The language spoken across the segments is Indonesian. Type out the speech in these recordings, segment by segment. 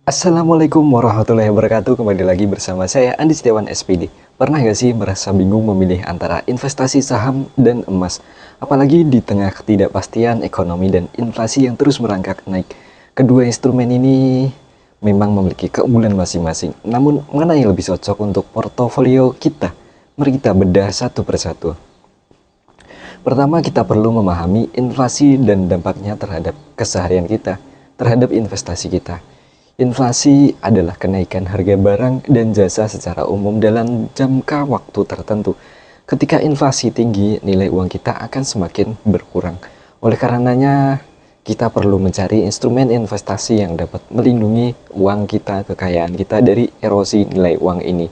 Assalamualaikum warahmatullahi wabarakatuh. Kembali lagi bersama saya Andi Setiawan SPD. Pernah gak sih merasa bingung memilih antara investasi saham dan emas? Apalagi di tengah ketidakpastian ekonomi dan inflasi yang terus merangkak naik. Kedua instrumen ini memang memiliki keunggulan masing-masing. Namun mana yang lebih cocok untuk portofolio kita? Mari kita bedah satu persatu. Pertama, kita perlu memahami inflasi dan dampaknya terhadap keseharian kita, terhadap investasi kita. Inflasi adalah kenaikan harga barang dan jasa secara umum dalam jangka waktu tertentu. Ketika inflasi tinggi, nilai uang kita akan semakin berkurang. Oleh karenanya, kita perlu mencari instrumen investasi yang dapat melindungi uang kita, kekayaan kita dari erosi nilai uang ini.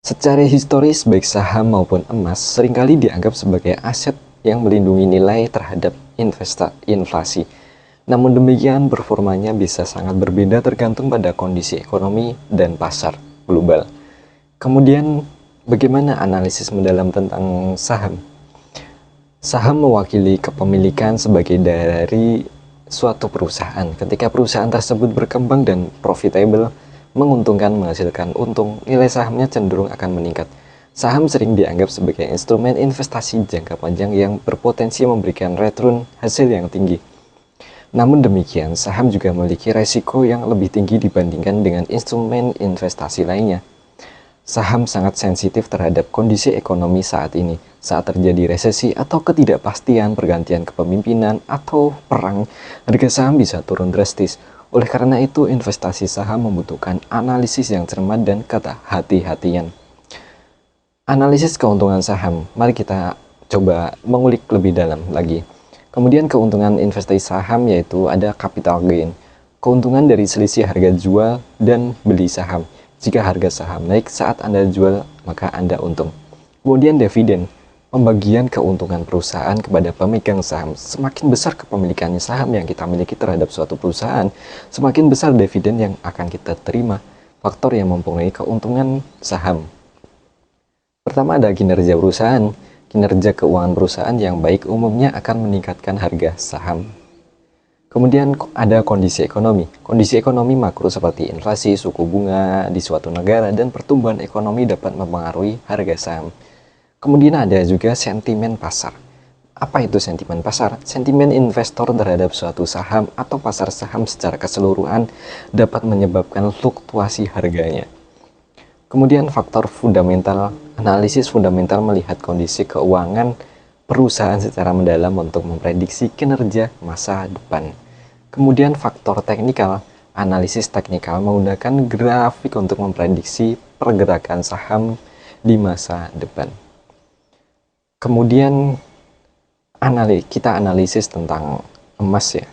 Secara historis, baik saham maupun emas seringkali dianggap sebagai aset yang melindungi nilai terhadap inflasi. Namun demikian, performanya bisa sangat berbeda tergantung pada kondisi ekonomi dan pasar global. Kemudian, bagaimana analisis mendalam tentang saham? Saham mewakili kepemilikan sebagai dari suatu perusahaan. Ketika perusahaan tersebut berkembang dan profitable, menguntungkan, menghasilkan untung, nilai sahamnya cenderung akan meningkat. Saham sering dianggap sebagai instrumen investasi jangka panjang yang berpotensi memberikan return hasil yang tinggi. Namun demikian, saham juga memiliki resiko yang lebih tinggi dibandingkan dengan instrumen investasi lainnya. Saham sangat sensitif terhadap kondisi ekonomi saat ini. Saat terjadi resesi atau ketidakpastian pergantian kepemimpinan atau perang, harga saham bisa turun drastis. Oleh karena itu, investasi saham membutuhkan analisis yang cermat dan kehati-hatian. Analisis keuntungan saham, mari kita coba mengulik lebih dalam lagi. Kemudian keuntungan investasi saham yaitu ada capital gain, keuntungan dari selisih harga jual dan beli saham. Jika harga saham naik saat Anda jual, maka Anda untung. Kemudian dividen, pembagian keuntungan perusahaan kepada pemegang saham. Semakin besar kepemilikannya saham yang kita miliki terhadap suatu perusahaan, semakin besar dividen yang akan kita terima. Faktor yang mempengaruhi keuntungan saham. Pertama ada kinerja perusahaan. Kinerja keuangan perusahaan yang baik umumnya akan meningkatkan harga saham. Kemudian ada kondisi ekonomi. Kondisi ekonomi makro seperti inflasi, suku bunga di suatu negara, dan pertumbuhan ekonomi dapat mempengaruhi harga saham. Kemudian ada juga sentimen pasar. Apa itu sentimen pasar? Sentimen investor terhadap suatu saham atau pasar saham secara keseluruhan dapat menyebabkan fluktuasi harganya. Kemudian faktor fundamental, analisis fundamental melihat kondisi keuangan perusahaan secara mendalam untuk memprediksi kinerja masa depan. Kemudian faktor teknikal, analisis teknikal menggunakan grafik untuk memprediksi pergerakan saham di masa depan. Kemudian kita analisis tentang emas ya.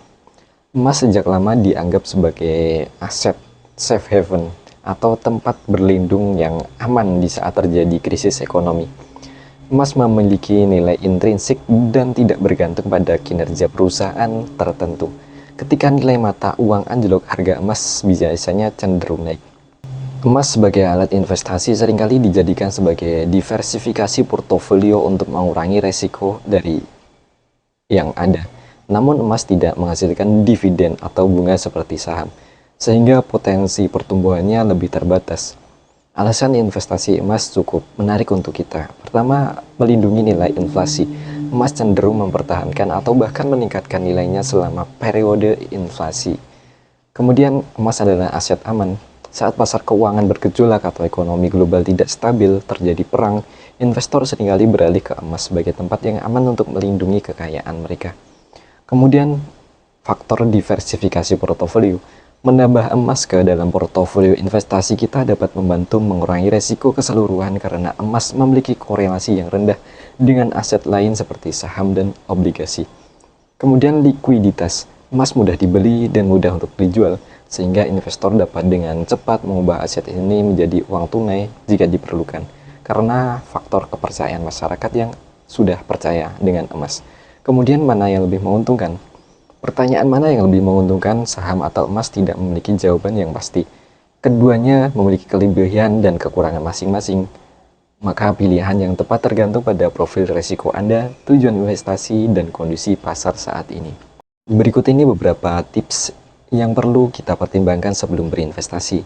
Emas sejak lama dianggap sebagai aset safe haven atau tempat berlindung yang aman di saat terjadi krisis ekonomi. Emas memiliki nilai intrinsik dan tidak bergantung pada kinerja perusahaan tertentu. Ketika nilai mata uang anjlok, harga emas biasanya cenderung naik. Emas sebagai alat investasi seringkali dijadikan sebagai diversifikasi portofolio untuk mengurangi resiko dari yang ada. Namun emas tidak menghasilkan dividen atau bunga seperti saham, sehingga potensi pertumbuhannya lebih terbatas. Alasan investasi emas cukup menarik untuk kita. Pertama, melindungi nilai inflasi. Emas cenderung mempertahankan atau bahkan meningkatkan nilainya selama periode inflasi. Kemudian, emas adalah aset aman. Saat pasar keuangan bergejolak atau ekonomi global tidak stabil, terjadi perang, investor seringkali beralih ke emas sebagai tempat yang aman untuk melindungi kekayaan mereka. Kemudian, faktor diversifikasi portofolio. Menambah emas ke dalam portofolio investasi kita dapat membantu mengurangi resiko keseluruhan karena emas memiliki korelasi yang rendah dengan aset lain seperti saham dan obligasi. Kemudian likuiditas, emas mudah dibeli dan mudah untuk dijual, sehingga investor dapat dengan cepat mengubah aset ini menjadi uang tunai jika diperlukan, karena faktor kepercayaan masyarakat yang sudah percaya dengan emas. Kemudian mana yang lebih menguntungkan? Pertanyaan mana yang lebih menguntungkan, saham atau emas, tidak memiliki jawaban yang pasti. Keduanya memiliki kelebihan dan kekurangan masing-masing. Maka pilihan yang tepat tergantung pada profil risiko Anda, tujuan investasi, dan kondisi pasar saat ini. Berikut ini beberapa tips yang perlu kita pertimbangkan sebelum berinvestasi.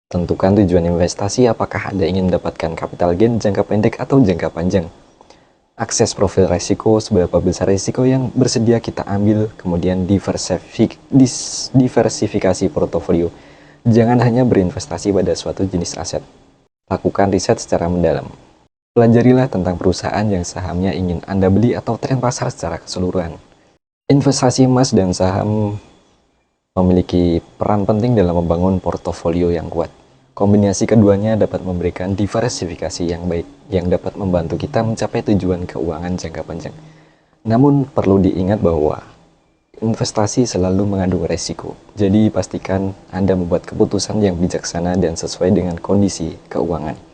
Tentukan tujuan investasi, apakah Anda ingin mendapatkan capital gain jangka pendek atau jangka panjang. Akses profil risiko, seberapa besar risiko yang bersedia kita ambil, kemudian diversifikasi portofolio. Jangan hanya berinvestasi pada suatu jenis aset. Lakukan riset secara mendalam. Pelajarilah tentang perusahaan yang sahamnya ingin Anda beli atau tren pasar secara keseluruhan. Investasi emas dan saham memiliki peran penting dalam membangun portofolio yang kuat. Kombinasi keduanya dapat memberikan diversifikasi yang baik, yang dapat membantu kita mencapai tujuan keuangan jangka panjang. Namun, perlu diingat bahwa investasi selalu mengandung resiko. Jadi, pastikan Anda membuat keputusan yang bijaksana dan sesuai dengan kondisi keuangan.